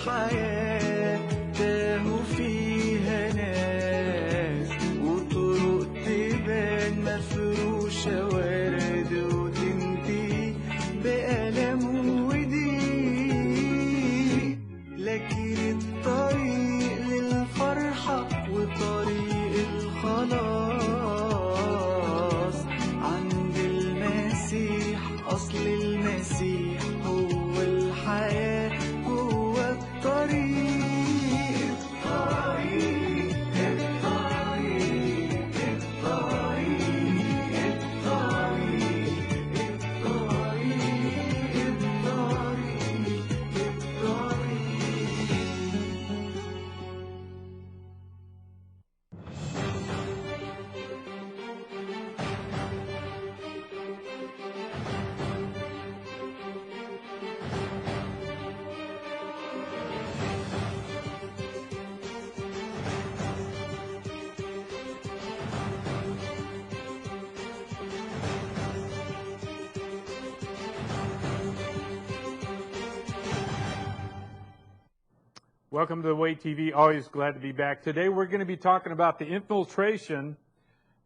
الحياة تاهوا فيها ناس وطرق تبان مفروشة ورد وتنتهي بألم وضيق، لكن الطريق للفرحة وطريق الخلاص عند المسيح. أصل المسيح هو الحياة، هو الطريق. الطريق الطريق الطريق الطريق Welcome to The Way TV. Always glad to be back. Today we're going to be talking about the infiltration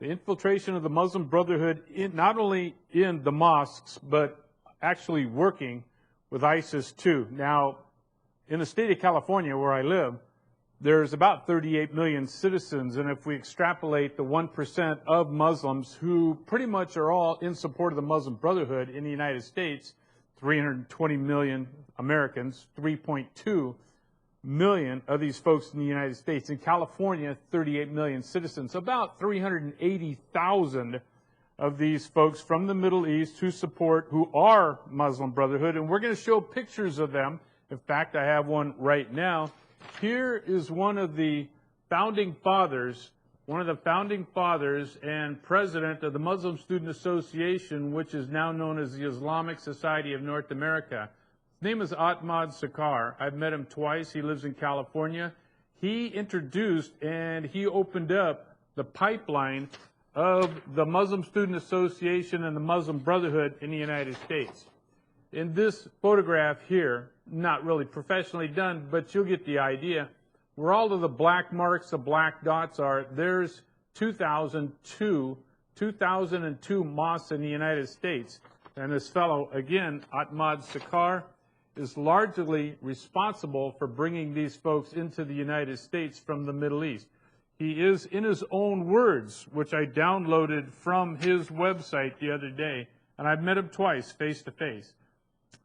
of the Muslim Brotherhood not only in the mosques, but actually working with ISIS too. Now, in the state of California where I live, there's about 38 million citizens, and if we extrapolate the 1% of Muslims who pretty much are all in support of the Muslim Brotherhood in the United States, 320 million Americans, 3.2 million of these folks in the United States. In California, 38 million citizens. About 380,000 of these folks from the Middle East who are Muslim Brotherhood, and we're going to show pictures of them. In fact, I have one right now. Here is one of the founding fathers and president of the Muslim Student Association, which is now known as the Islamic Society of North America. His name is Ahmad Sakr. I've met him twice. He lives in California. He introduced and he opened up the pipeline of the Muslim Student Association and the Muslim Brotherhood in the United States. In this photograph here, not really professionally done, but you'll get the idea, where all of the black marks, the black dots are, there's 2002 mosques in the United States. And this fellow, again, Ahmad Sakr, is largely responsible for bringing these folks into the United States from the Middle East. He is, in his own words, which I downloaded from his website the other day, and I've met him twice, face to face.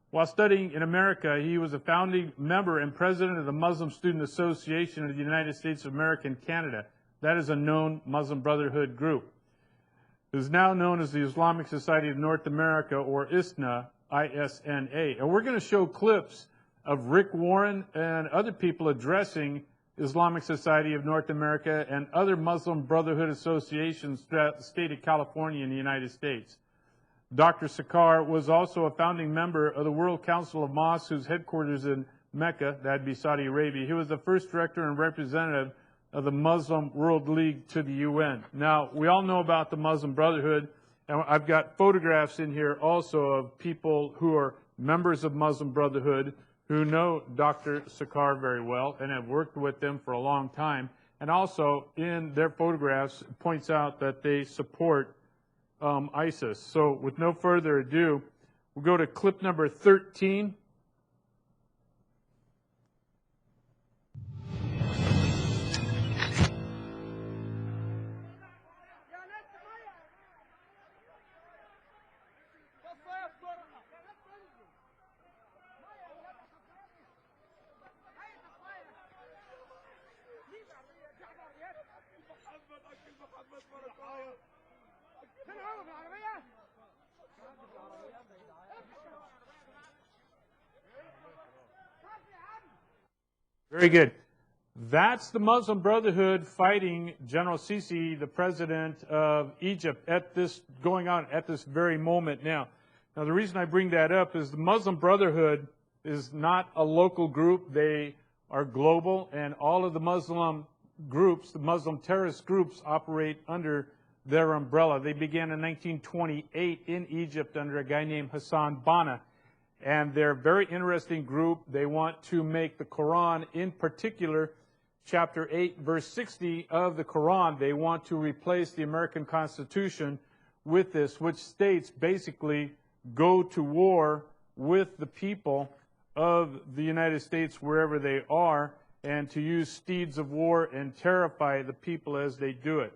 While studying in America, he was a founding member and president of the Muslim Student Association of the United States of America and Canada. That is a known Muslim Brotherhood group. It is now known as the Islamic Society of North America, or ISNA, I-S-N-A. And we're going to show clips of Rick Warren and other people addressing Islamic Society of North America and other Muslim Brotherhood associations throughout the state of California in the United States. Dr. Sakr was also a founding member of the World Council of Mosques, whose headquarters in Mecca, that'd be Saudi Arabia. He was the first director and representative of the Muslim World League to the UN. Now, we all know about the Muslim Brotherhood, and I've got photographs in here also of people who are members of Muslim Brotherhood who know Dr. Sakr very well and have worked with them for a long time. And also, in their photographs, it points out that they support ISIS. So, with no further ado, we'll go to clip number 13. Very good. That's the Muslim Brotherhood fighting General Sisi, the president of Egypt, going on at this very moment now. Now, the reason I bring that up is the Muslim Brotherhood is not a local group. They are global, and all of the Muslim groups, the Muslim terrorist groups, operate under their umbrella. They began in 1928 in Egypt under a guy named Hassan Banna. And they're a very interesting group. They want to make the Quran, in particular, chapter 8, verse 60 of the Quran, they want to replace the American Constitution with this, which states basically, go to war with the people of the United States wherever they are, and to use steeds of war and terrify the people as they do it.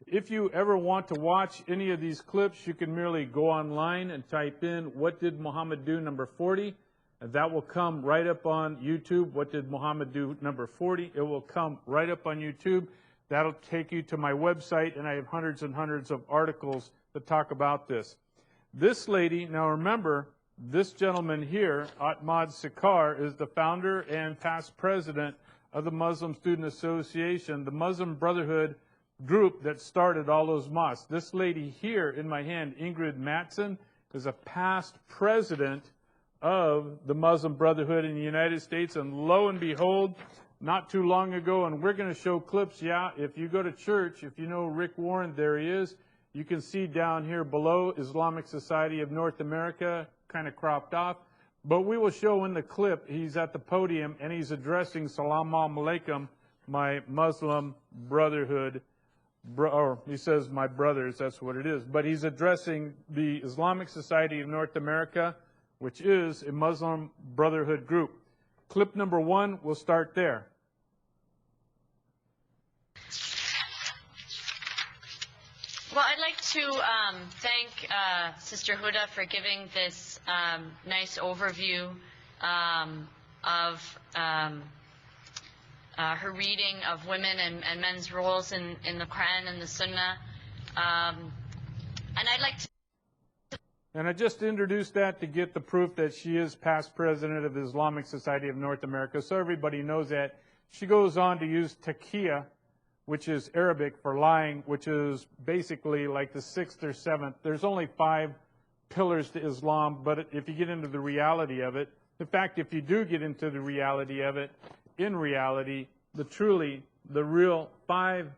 If you ever want to watch any of these clips, you can merely go online and type in, "What Did Muhammad Do?" number 40, and that will come right up on YouTube. What Did Muhammad Do? number 40. It will come right up on YouTube. That'll take you to my website, and I have hundreds and hundreds of articles that talk about this. This lady, now remember, this gentleman here, Ahmad Sakr, is the founder and past president of the Muslim Student Association, the Muslim Brotherhood group that started all those mosques. This lady here in my hand, Ingrid Mattson, is a past president of the Muslim Brotherhood in the United States, and lo and behold, not too long ago, and we're going to show clips, yeah, if you go to church, if you know Rick Warren, there he is. You can see down here below, Islamic Society of North America, kind of cropped off. But we will show in the clip, he's at the podium, and he's addressing Salam Alaikum, my Muslim Brotherhood, or he says my brothers, that's what it is. But he's addressing the Islamic Society of North America, which is a Muslim Brotherhood group. Clip number 1, we'll start there. Well, I'd like to thank Sister Huda for giving this nice overview of her reading of women and men's roles in the Quran and the Sunnah. And I'd like to... And I just introduced that to get the proof that she is past president of the Islamic Society of North America, so everybody knows that. She goes on to use taqiyya, which is Arabic for lying, which is basically like the 6th or 7th. There's only 5 pillars to Islam, but if you get into the reality of it, in fact, if you do get into the reality of it, in reality, the real 5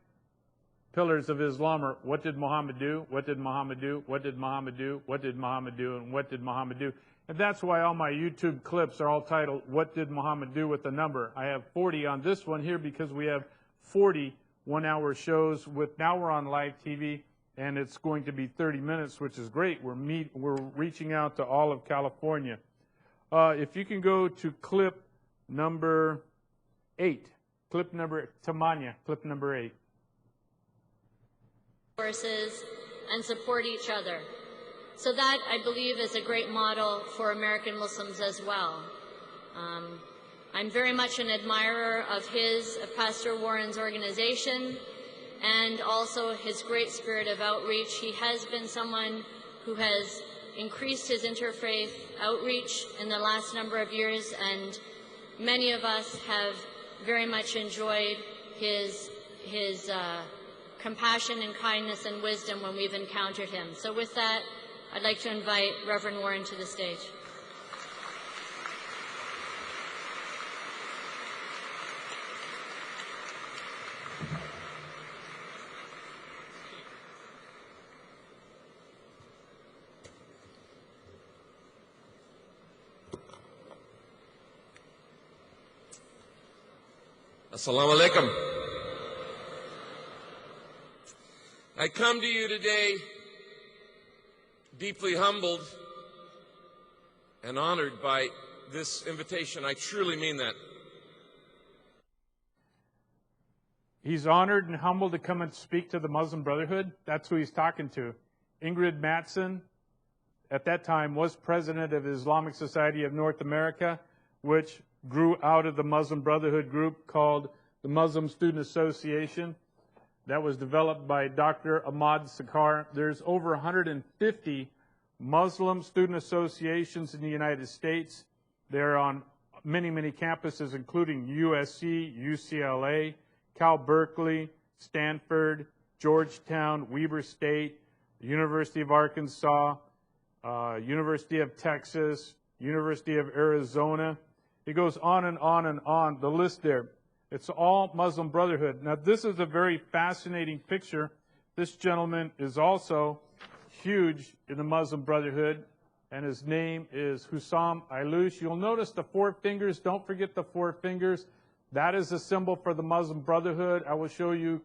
pillars of Islam are, what did Muhammad do? What did Muhammad do? What did Muhammad do? What did Muhammad do? And what did Muhammad do? And that's why all my YouTube clips are all titled, What Did Muhammad Do? With the number. I have 40 on this one here because we have 40 one-hour shows with, now we're on live TV, and it's going to be 30 minutes, which is great. We're reaching out to all of California. If you can go to clip number 8, Tamanya, clip number 8. Forces and support each other. So that, I believe, is a great model for American Muslims as well. I'm very much an admirer of Pastor Warren's organization, and also his great spirit of outreach. He has been someone who has increased his interfaith outreach in the last number of years, and many of us have very much enjoyed his compassion and kindness and wisdom when we've encountered him. So with that, I'd like to invite Reverend Warren to the stage. Assalamu alaikum. I come to you today deeply humbled and honored by this invitation. I truly mean that. He's honored and humbled to come and speak to the Muslim Brotherhood. That's who he's talking to. Ingrid Mattson, at that time, was president of the Islamic Society of North America, which grew out of the Muslim Brotherhood group called the Muslim Student Association. That was developed by Dr. Ahmad Sakr. There's over 150 Muslim student associations in the United States. They're on many, many campuses, including USC, UCLA, Cal Berkeley, Stanford, Georgetown, Weber State, University of Arkansas, University of Texas, University of Arizona. It goes on and on and on, the list there. It's all Muslim Brotherhood. Now, this is a very fascinating picture. This gentleman is also huge in the Muslim Brotherhood. and his name is Hussam Aylouch. You'll notice the 4 fingers. Don't forget the 4 fingers. That is a symbol for the Muslim Brotherhood. I will show you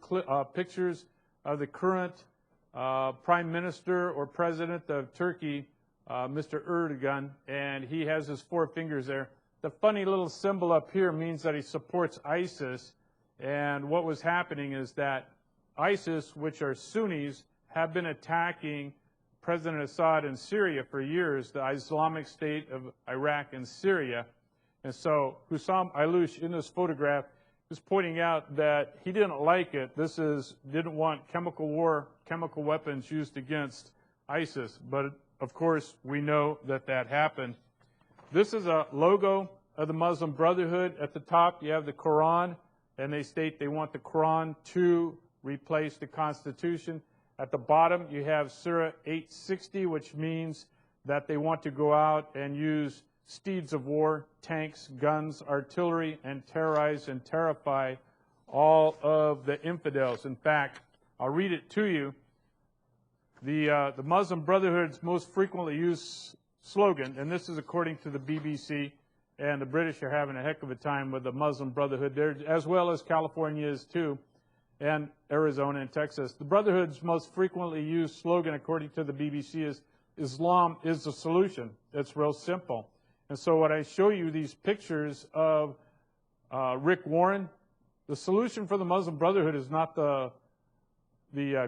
pictures of the current Prime Minister or President of Turkey, Mr. Erdogan, and he has his 4 fingers there. The funny little symbol up here means that he supports ISIS, and what was happening is that ISIS, which are Sunnis, have been attacking President Assad in Syria for years, the Islamic State of Iraq and Syria. And so Hussam Aylouch in this photograph is pointing out that he didn't like it. Didn't want chemical war, chemical weapons used against ISIS. But of course, we know that that happened. This is a logo of the Muslim Brotherhood. At the top, you have the Quran, and they state they want the Quran to replace the Constitution. At the bottom, you have Surah 860, which means that they want to go out and use steeds of war, tanks, guns, artillery, and terrorize and terrify all of the infidels. In fact, I'll read it to you. The Muslim Brotherhood's most frequently used slogan, and this is according to the BBC, and the British are having a heck of a time with the Muslim Brotherhood there, as well as California is too, and Arizona and Texas. The Brotherhood's most frequently used slogan, according to the BBC, is Islam is the solution. It's real simple. And so when I show you these pictures of Rick Warren, the solution for the Muslim Brotherhood is not the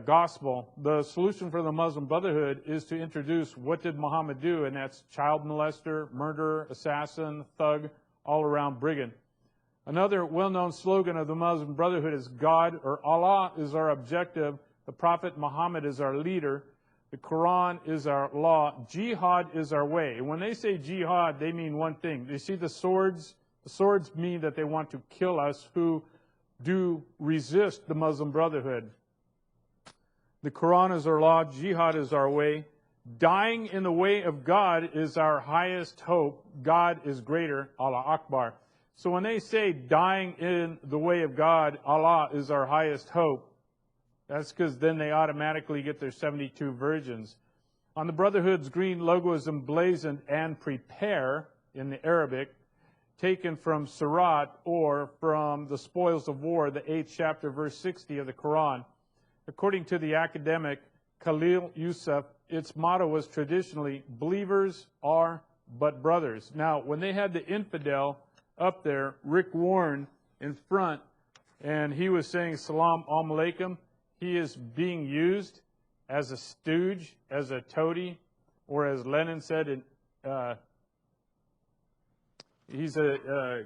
gospel. The solution for the Muslim Brotherhood is to introduce what did Muhammad do, and that's child molester, murderer, assassin, thug, all-around brigand. Another well-known slogan of the Muslim Brotherhood is God or Allah is our objective, the Prophet Muhammad is our leader, the Quran is our law, jihad is our way. And when they say jihad, they mean one thing. You see the swords? The swords mean that they want to kill us who do resist the Muslim Brotherhood. The Quran is our law, jihad is our way. Dying in the way of God is our highest hope. God is greater, Allah Akbar. So when they say dying in the way of God, Allah is our highest hope, that's because then they automatically get their 72 virgins. On the Brotherhood's green logo is emblazoned and prepare in the Arabic, taken from Surat or from the spoils of war, the 8th chapter, verse 60 of the Quran. According to the academic Khalil Yusuf, its motto was traditionally, believers are but brothers. Now, when they had the infidel up there, Rick Warren in front, and he was saying Salam Alaikum, he is being used as a stooge, as a toady, or as Lenin said, he's a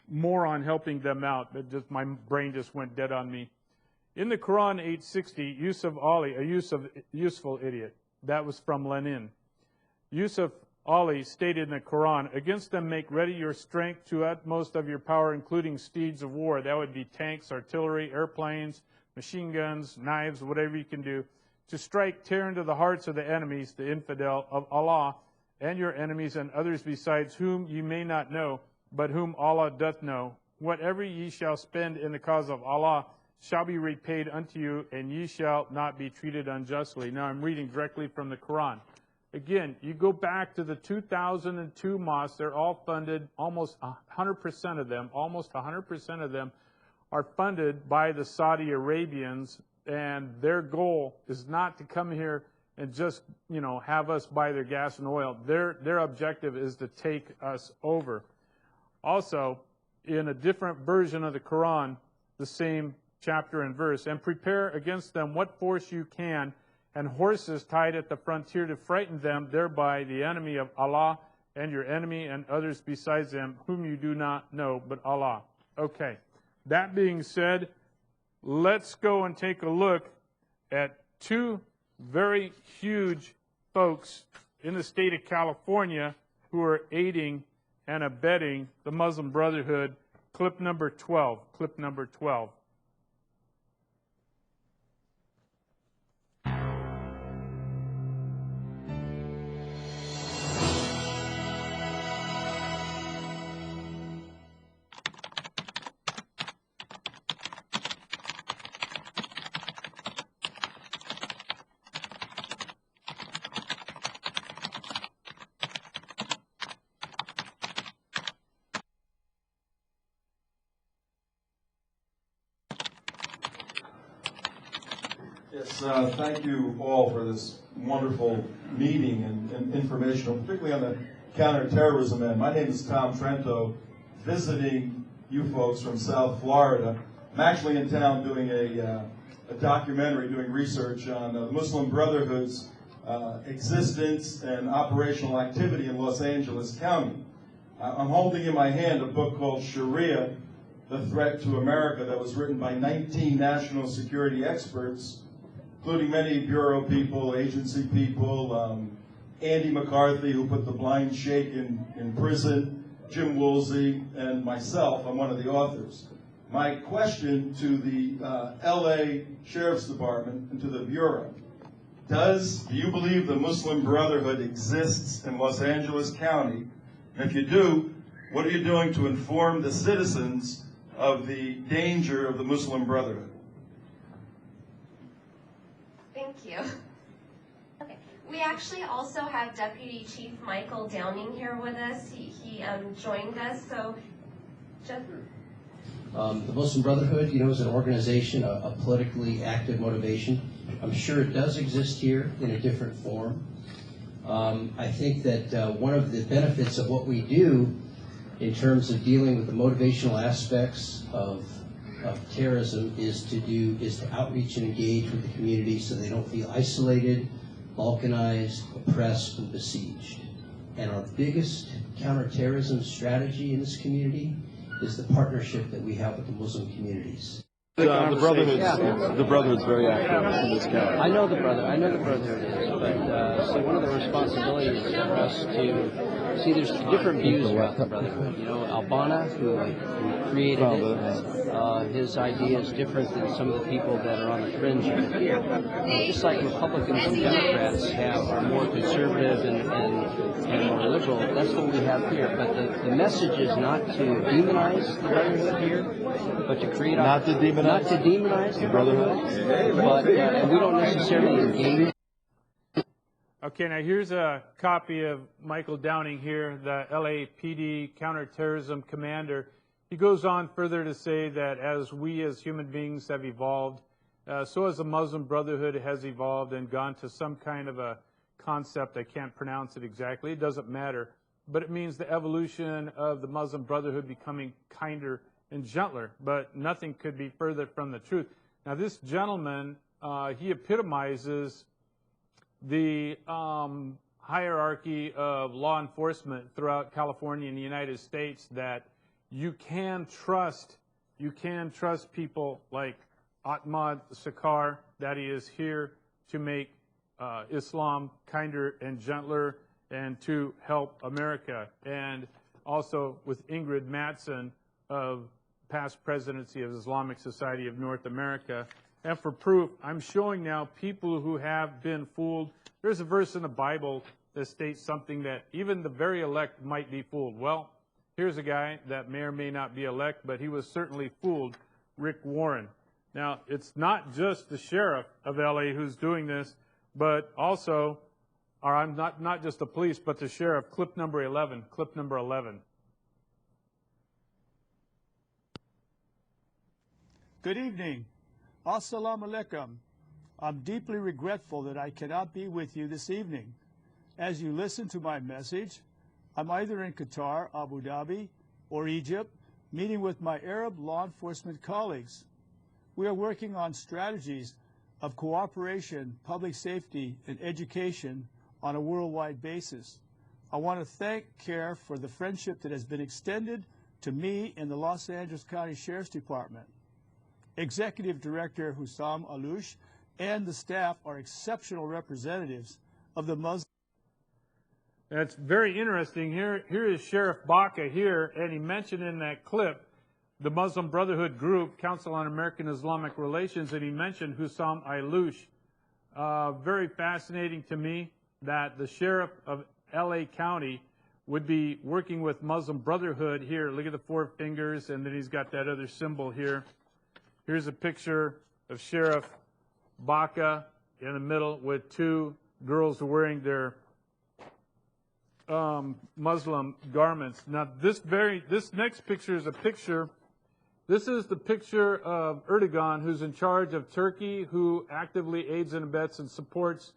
moron helping them out. My brain just went dead on me. In the Quran 860, Yusuf Ali, a useful idiot, that was from Lenin. Yusuf Ali stated in the Quran, against them make ready your strength to utmost of your power, including steeds of war. That would be tanks, artillery, airplanes, machine guns, knives, whatever you can do, to strike tear into the hearts of the enemies, the infidel, of Allah, and your enemies and others besides whom ye may not know, but whom Allah doth know. Whatever ye shall spend in the cause of Allah shall be repaid unto you, and ye shall not be treated unjustly. Now I'm reading directly from the Quran. Again, you go back to the 2002 mosques, they're all funded, almost 100% of them are funded by the Saudi Arabians, and their goal is not to come here and just, have us buy their gas and oil. Their objective is to take us over. Also, in a different version of the Quran, the same chapter and verse, and prepare against them what force you can, and horses tied at the frontier to frighten them, thereby the enemy of Allah, and your enemy and others besides them, whom you do not know, but Allah. Okay. That being said, let's go and take a look at two very huge folks in the state of California who are aiding and abetting the Muslim Brotherhood. Clip number 12. Clip number 12. Thank you all for this wonderful meeting and informational, particularly on the counterterrorism end. My name is Tom Trento, visiting you folks from South Florida. I'm actually in town doing a documentary, doing research on the Muslim Brotherhood's existence and operational activity in Los Angeles County. I'm holding in my hand a book called Sharia, The Threat to America, that was written by 19 national security experts, including many bureau people, agency people, Andy McCarthy, who put the blind sheikh in prison, Jim Woolsey, and myself. I'm one of the authors. My question to the LA Sheriff's Department and to the Bureau: do you believe the Muslim Brotherhood exists in Los Angeles County? And if you do, what are you doing to inform the citizens of the danger of the Muslim Brotherhood? Thank you. Okay. We actually also have Deputy Chief Michael Downing here with us. He joined us. So, Jeff. The Muslim Brotherhood, is an organization, a politically active motivation. I'm sure it does exist here in a different form. I think that one of the benefits of what we do in terms of dealing with the motivational aspects of terrorism is to outreach and engage with the community so they don't feel isolated, balkanized, oppressed, and besieged. And our biggest counterterrorism strategy in this community is the partnership that we have with the Muslim communities. The Brotherhood's very active in this county. I know the Brotherhood is, but see, one of the responsibilities for us to see, there's different views about the Brotherhood. Albana, who created it, his idea is different than some of the people that are on the fringe of it here. Just like Republicans and Democrats are more conservative and more liberal, that's what we have here. But the message is not to demonize the Brotherhood here, but to create not to demonize the Brotherhood, but we don't necessarily engage. Okay, now here's a copy of Michael Downing here, the LAPD counterterrorism commander. He goes on further to say that as we as human beings have evolved, so as the Muslim Brotherhood has evolved and gone to some kind of a concept, I can't pronounce it exactly, it doesn't matter, but it means the evolution of the Muslim Brotherhood becoming kinder and gentler, but nothing could be further from the truth. Now this gentleman, he epitomizes the hierarchy of law enforcement throughout California and the United States, that you can trust people like Ahmad Sakr, that he is here to make Islam kinder and gentler and to help America. And also with Ingrid Mattson of past presidency of Islamic Society of North America. And for proof, I'm showing now people who have been fooled. There's a verse in the Bible that states something that even the very elect might be fooled. Well, here's a guy that may or may not be elect, but he was certainly fooled, Rick Warren. Now, it's not just the sheriff of LA who's doing this, but also, or I'm not just the police, but the sheriff. Clip number 11. Good evening. Assalamu alaikum. I'm deeply regretful that I cannot be with you this evening. As you listen to my message, I'm either in Qatar, Abu Dhabi, or Egypt, meeting with my Arab law enforcement colleagues. We are working on strategies of cooperation, public safety, and education on a worldwide basis. I want to thank CARE for the friendship that has been extended to me in the Los Angeles County Sheriff's Department. Executive Director Hussam Aloush and the staff are exceptional representatives of the Muslim. That's very interesting. Here is Sheriff Baca here, and he mentioned in that clip the Muslim Brotherhood group, Council on American Islamic Relations, and he mentioned Hussam Aloush. Very fascinating to me that the sheriff of LA County would be working with Muslim Brotherhood here. Look at the 4 fingers, and then he's got that other symbol here. Here's a picture of Sheriff Baca in the middle with 2 girls wearing their Muslim garments. Now, this next picture is a picture This is the picture of Erdogan, who's in charge of Turkey, who actively aids and abets and supports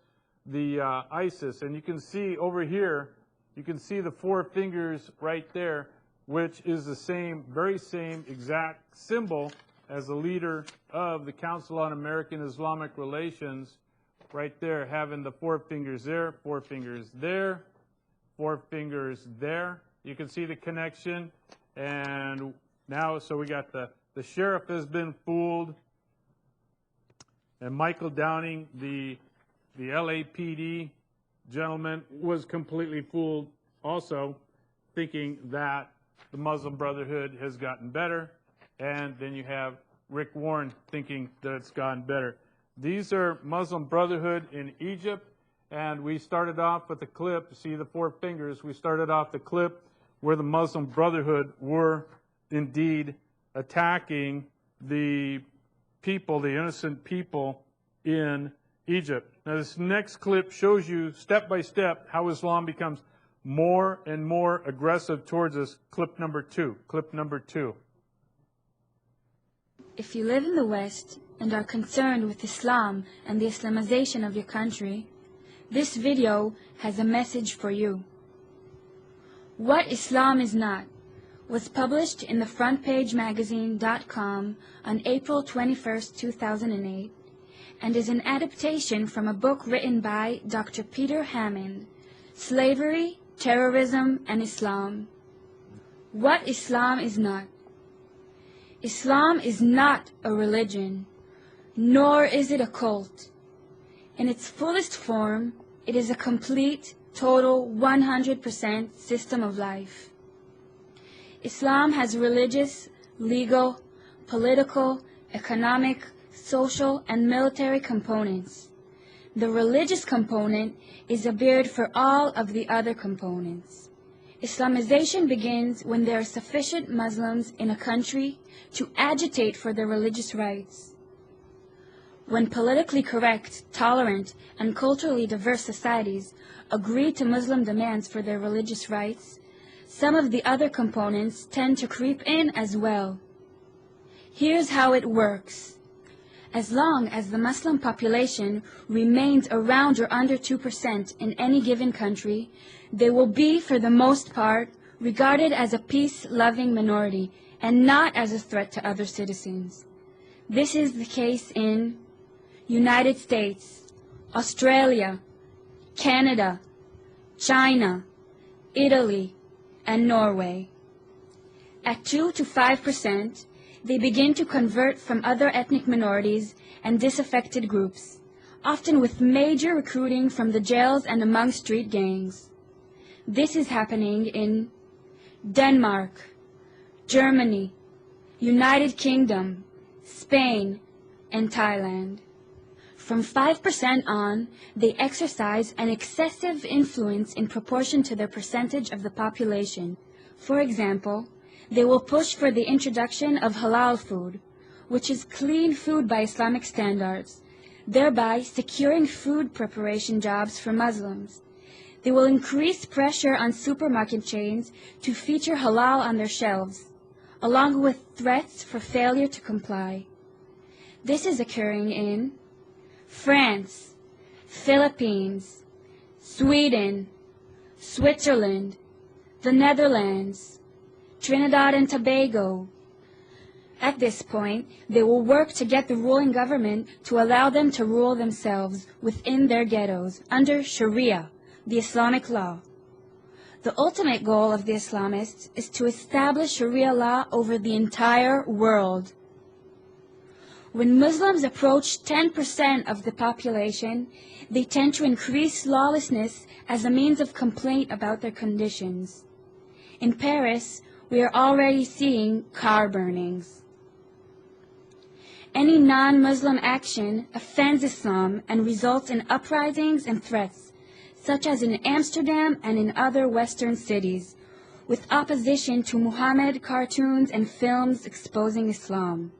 the ISIS. And you can see over here, you can see the four fingers right there, which is the same, very same exact symbol as the leader of the Council on American-Islamic Relations, right there, having the four fingers there, four fingers there, four fingers there. You can see the connection. And now, so we got the sheriff has been fooled, and Michael Downing, the LAPD gentleman, was completely fooled also, thinking that the Muslim Brotherhood has gotten better, and then you have Rick Warren thinking that it's gotten better. These are Muslim Brotherhood in Egypt, and we started off with the clip, see the four fingers, we started off the clip where the Muslim Brotherhood were indeed attacking the people, the innocent people in Egypt. Now this next clip shows you step by step how Islam becomes more and more aggressive towards us. Clip number 2. Clip number 2. If you live in the West and are concerned with Islam and the Islamization of your country, this video has a message for you. What Islam is Not was published in the frontpagemagazine.com on April 21, 2008, and is an adaptation from a book written by Dr. Peter Hammond, Slavery, Terrorism, and Islam. What Islam is Not. Islam is not a religion, nor is it a cult. In its fullest form, it is a complete, total, 100% system of life. Islam has religious, legal, political, economic, social, and military components. The religious component is a beard for all of the other components. Islamization begins when there are sufficient Muslims in a country to agitate for their religious rights. When politically correct, tolerant, and culturally diverse societies agree to Muslim demands for their religious rights, some of the other components tend to creep in as well. Here's how it works. As long as the Muslim population remains around or under 2% in any given country, they will be, for the most part, regarded as a peace-loving minority and not as a threat to other citizens. This is the case in United States, Australia, Canada, China, Italy, and Norway. At 2 to 5%, they begin to convert from other ethnic minorities and disaffected groups, often with major recruiting from the jails and among street gangs. This is happening in Denmark, Germany, United Kingdom, Spain, and Thailand. From 5% on, they exercise an excessive influence in proportion to their percentage of the population. For example, they will push for the introduction of halal food, which is clean food by Islamic standards, thereby securing food preparation jobs for Muslims. They will increase pressure on supermarket chains to feature halal on their shelves, along with threats for failure to comply. This is occurring in France, Philippines, Sweden, Switzerland, the Netherlands, Trinidad and Tobago. At this point, they will work to get the ruling government to allow them to rule themselves within their ghettos under Sharia, the Islamic law. The ultimate goal of the Islamists is to establish Sharia law over the entire world. When Muslims approach 10% of the population, they tend to increase lawlessness as a means of complaint about their conditions. In Paris, we are already seeing car burnings. Any non-Muslim action offends Islam and results in uprisings and threats, such as in Amsterdam and in other Western cities, with opposition to Muhammad cartoons and films exposing Islam.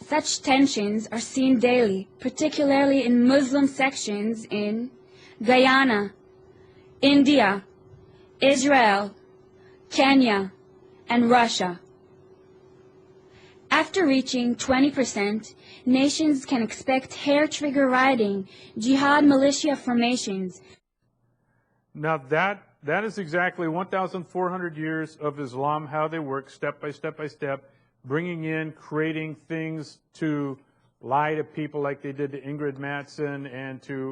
Such tensions are seen daily, particularly in Muslim sections in Guyana, India, Israel, Kenya, and Russia. After reaching 20%, nations can expect hair-trigger rioting, jihad militia formations. Now that is exactly 1,400 years of Islam, how they work step by step by step, bringing in, creating things to lie to people like they did to Ingrid Mattson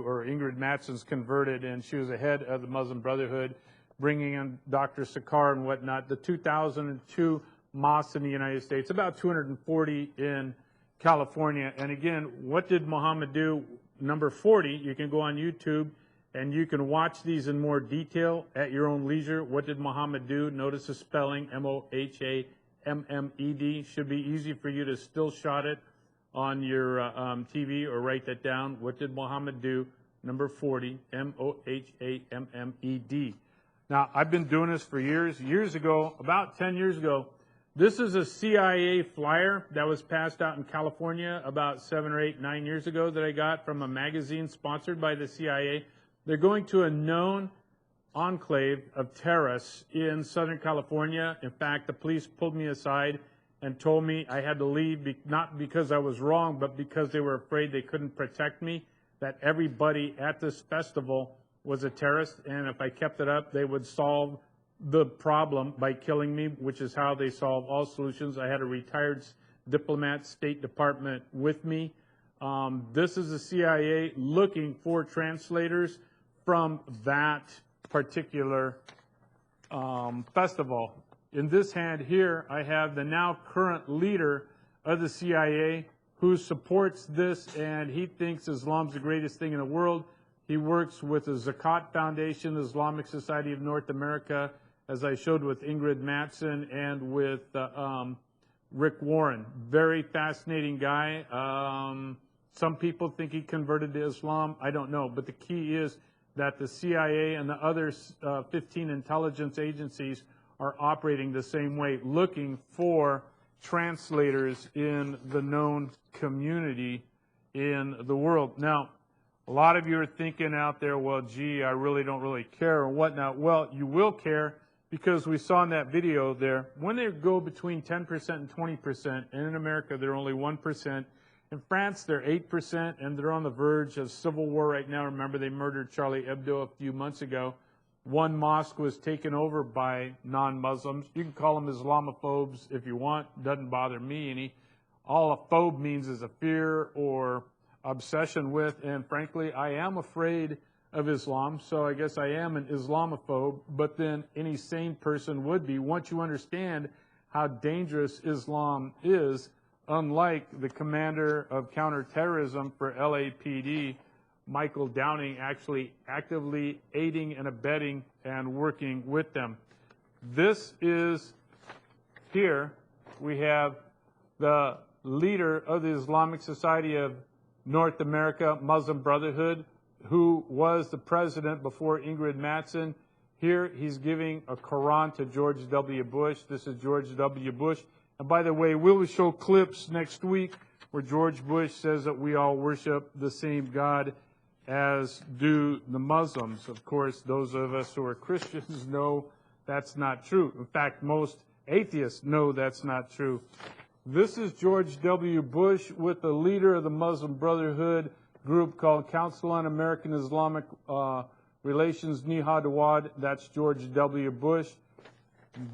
or Ingrid Mattson's converted, and she was the head of the Muslim Brotherhood, bringing in Dr. Sakr and whatnot. The 2002 mosques in the United States, about 240 in California. And again, what did Muhammad do? Number 40, you can go on YouTube and you can watch these in more detail at your own leisure. What did Muhammad do? Notice the spelling, M-O-H-A-M-M-E-D. Should be easy for you to still shot it on your TV or write that down. What did Muhammad do? Number 40, M-O-H-A-M-M-E-D. Now, I've been doing this for years. Years ago, about 10 years ago, this is a CIA flyer that was passed out in California about 7 or 8, 9 years ago that I got from a magazine sponsored by the CIA. They're going to a known enclave of terrorists in Southern California. In fact, the police pulled me aside and told me I had to leave, not because I was wrong, but because they were afraid they couldn't protect me, that everybody at this festival was a terrorist, and if I kept it up, they would solve the problem by killing me, which is how they solve all solutions. I had a retired diplomat, State Department with me. This is the CIA looking for translators from that particular festival. In this hand here, I have the now current leader of the CIA who supports this, and he thinks Islam's the greatest thing in the world. He works with the Zakat Foundation, the Islamic Society of North America, as I showed with Ingrid Mattson and with Rick Warren. Very fascinating guy. Some people think he converted to Islam. I don't know. But the key is that the CIA and the other 15 intelligence agencies are operating the same way, looking for translators in the known community in the world. Now, a lot of you are thinking out there, well, gee, I really don't really care or whatnot. Well, you will care because we saw in that video there, when they go between 10% and 20%, and in America they're only 1%, in France they're 8%, and they're on the verge of civil war right now. Remember, they murdered Charlie Hebdo a few months ago. One mosque was taken over by non-Muslims. You can call them Islamophobes if you want. Doesn't bother me any. All a phobe means is a fear or obsession with, and frankly, I am afraid of Islam, so I guess I am an Islamophobe, but then any sane person would be once you understand how dangerous Islam is, unlike the commander of counterterrorism for LAPD, Michael Downing, actually actively aiding and abetting and working with them. This is here, we have the leader of the Islamic Society of North America, Muslim Brotherhood, who was the president before Ingrid Mattson. Here he's giving a Quran to George W. Bush. This is George W. Bush. And by the way, we will show clips next week where George Bush says that we all worship the same God as do the Muslims. Of course, those of us who are Christians know that's not true. In fact, most atheists know that's not true. This is George W. Bush with the leader of the Muslim Brotherhood group called Council on American Islamic Relations, Nihad Awad. That's George W. Bush.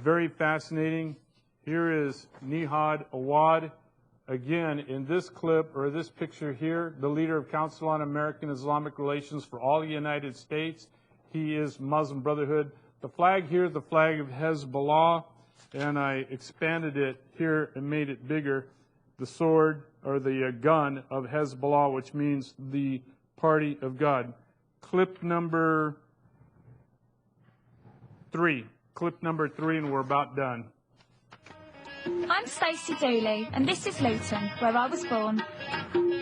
Very fascinating. Here is Nihad Awad. Again, in this clip, or this picture here, the leader of Council on American Islamic Relations for all the United States. He is Muslim Brotherhood. The flag here is the flag of Hezbollah, and I expanded it here and made it bigger. The sword, or the gun of Hezbollah, which means the party of God. Clip number 3. Clip number 3, and we're about done. I'm Stacey Dooley, and this is Luton, where I was born.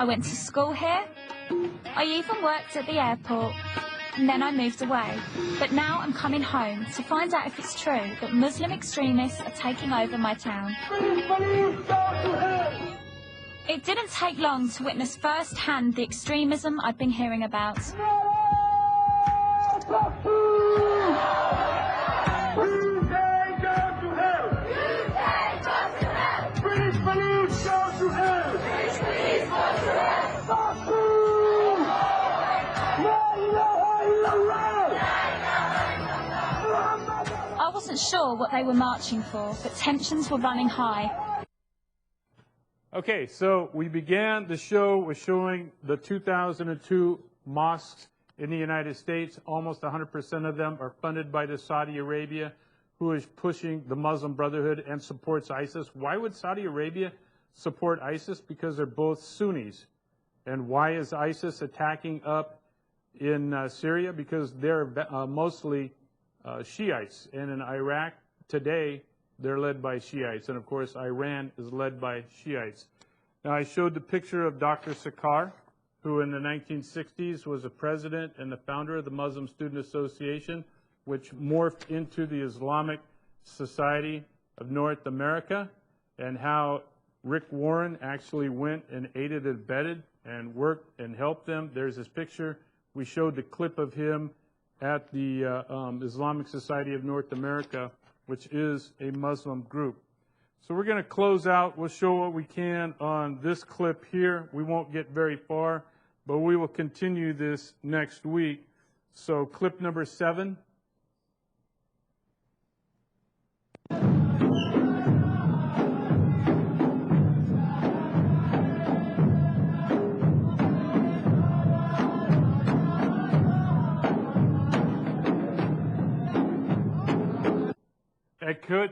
I went to school here. I even worked at the airport, and then I moved away. But now I'm coming home to find out if it's true that Muslim extremists are taking over my town. It didn't take long to witness firsthand the extremism I've been hearing about. British pollution! weren't sure what they were marching for, but tensions were running high. Okay, so we began the show with showing the 2002 mosques in the United States. Almost 100% of them are funded by the Saudi Arabia, who is pushing the Muslim Brotherhood and supports ISIS. Why would Saudi Arabia support ISIS? Because they're both Sunnis. And why is ISIS attacking up in Syria? Because they're mostly Shiites. And in Iraq today, they're led by Shiites. And of course, Iran is led by Shiites. Now, I showed the picture of Dr. Sakr, who in the 1960s was a president and the founder of the Muslim Student Association, which morphed into the Islamic Society of North America, and how Rick Warren actually went and aided and abetted and worked and helped them. There's this picture. We showed the clip of him at the Islamic Society of North America, which is a Muslim group. So we're going to close out. We'll show what we can on this clip here. We won't get very far, but we will continue this next week. So clip number 7.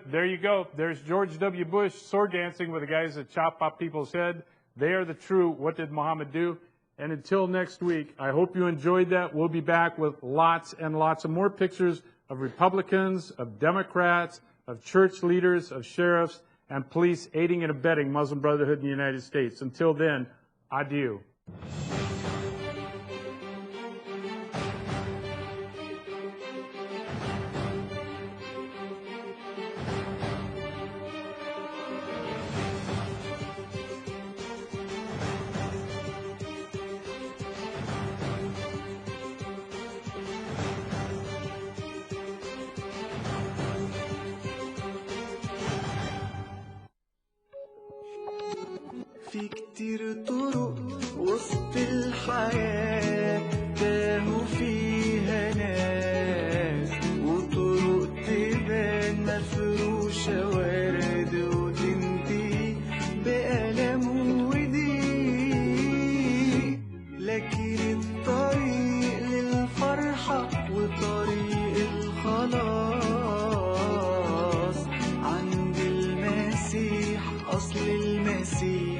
There you go. There's George W. Bush sword dancing with the guys that chop off people's head. They are the true What Did Mohammed Do? And until next week, I hope you enjoyed that. We'll be back with lots and lots of more pictures of Republicans, of Democrats, of church leaders, of sheriffs, and police aiding and abetting Muslim Brotherhood in the United States. Until then, adieu. في كتير طرق وسط الحياة تاهوا فيها ناس، وطرق تبان مفروشة ورد وتنتهي بألم وضيق، لكن الطريق للفرحة وطريق الخلاص عند المسيح، أصل المسيح